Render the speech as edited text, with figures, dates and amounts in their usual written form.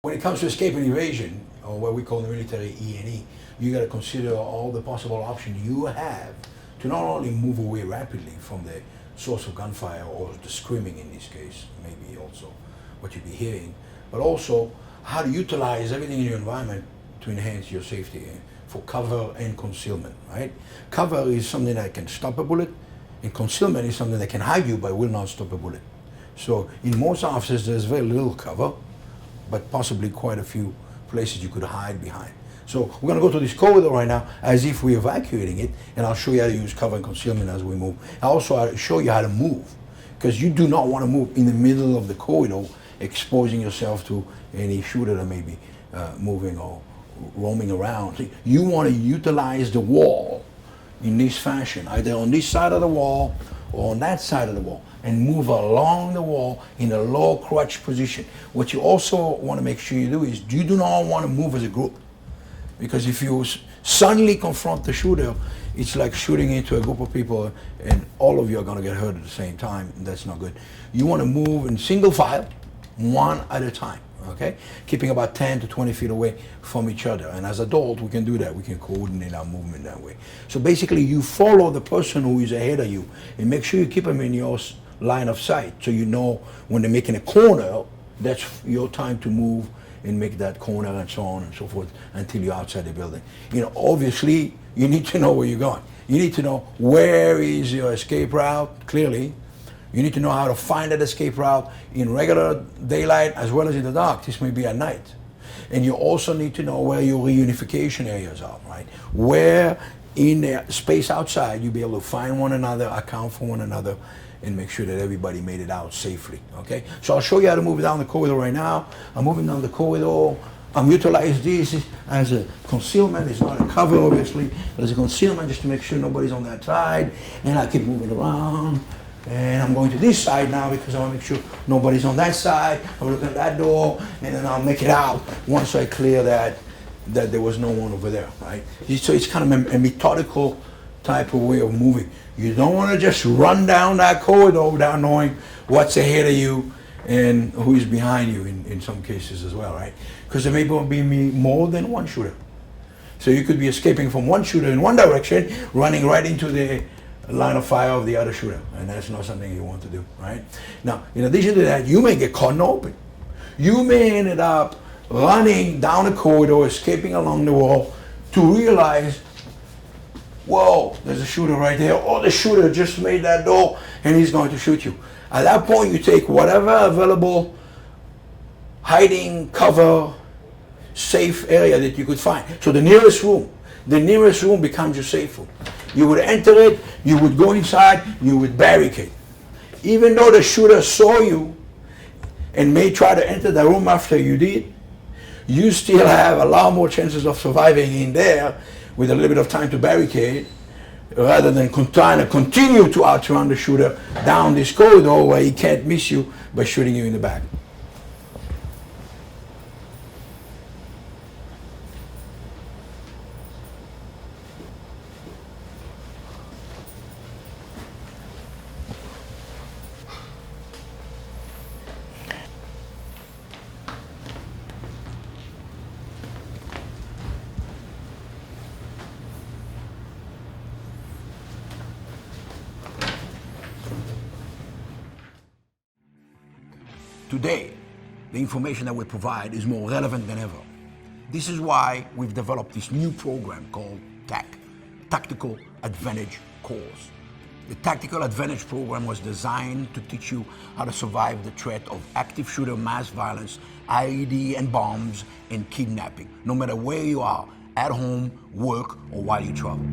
When it comes to escape and evasion, or what we call in the military E&E, you got to consider all the possible options you have to not only move away rapidly from the source of gunfire or the screaming in this case, maybe also what you'd be hearing, but also how to utilize everything in your environment to enhance your safety for cover and concealment, right? Cover is something that can stop a bullet, and concealment is something that can hide you but will not stop a bullet. So in most offices, there's very little cover, but possibly quite a few places you could hide behind. So we're going to go to this corridor right now as if we're evacuating it, and I'll show you how to use cover and concealment as we move. I'll also show you how to move, because you do not want to move in the middle of the corridor, exposing yourself to any shooter that may be moving or roaming around. You want to utilize the wall in this fashion, either on this side of the wall or on that side of the wall, and move along the wall in a low crouch position. What you also want to make sure you do is you do not want to move as a group, because if you suddenly confront the shooter, it's like shooting into a group of people and all of you are going to get hurt at the same time, and that's not good. You want to move in single file, one at a time, okay? Keeping about 10 to 20 feet away from each other. And as adults, we can do that. We can coordinate our movement that way. So basically, you follow the person who is ahead of you and make sure you keep them in your line of sight, so you know when they're making a corner, that's your time to move and make that corner and so on and so forth until you're outside the building. You know, obviously, you need to know where you're going. You need to know where is your escape route, clearly. You need to know how to find that escape route in regular daylight as well as in the dark. This may be at night. And you also need to know where your reunification areas are, right? Where in the space outside you'll be able to find one another, account for one another, and make sure that everybody made it out safely, okay? So I'll show you how to move down the corridor right now. I'm moving down the corridor. I'm utilizing this as a concealment. It's not a cover, obviously, but as a concealment just to make sure nobody's on that side. And I keep moving around. And I'm going to this side now because I want to make sure nobody's on that side. I'm looking at that door, and then I'll make it out once I clear that there was no one over there, right? So it's kind of a methodical type of way of moving. You don't want to just run down that corridor without knowing what's ahead of you and who is behind you in some cases as well, right? Because there may be more than one shooter. So you could be escaping from one shooter in one direction, running right into the line of fire of the other shooter, and that's not something you want to do, right? Now, in addition to that, you may get caught in the open. You may end up running down a corridor, escaping along the wall, to realize, whoa, there's a shooter right there, or the shooter just made that door and he's going to shoot you. At that point, you take whatever available hiding, cover, safe area that you could find. So the nearest room becomes your safe room. You would enter it, you would go inside, you would barricade. Even though the shooter saw you and may try to enter the room after you did, you still have a lot more chances of surviving in there with a little bit of time to barricade, rather than trying to continue to outrun the shooter down this corridor where he can't miss you by shooting you in the back. Today, the information that we provide is more relevant than ever. This is why we've developed this new program called TAC, Tactical Advantage Course. The Tactical Advantage program was designed to teach you how to survive the threat of active shooter mass violence, IED and bombs, and kidnapping, no matter where you are, at home, work, or while you travel.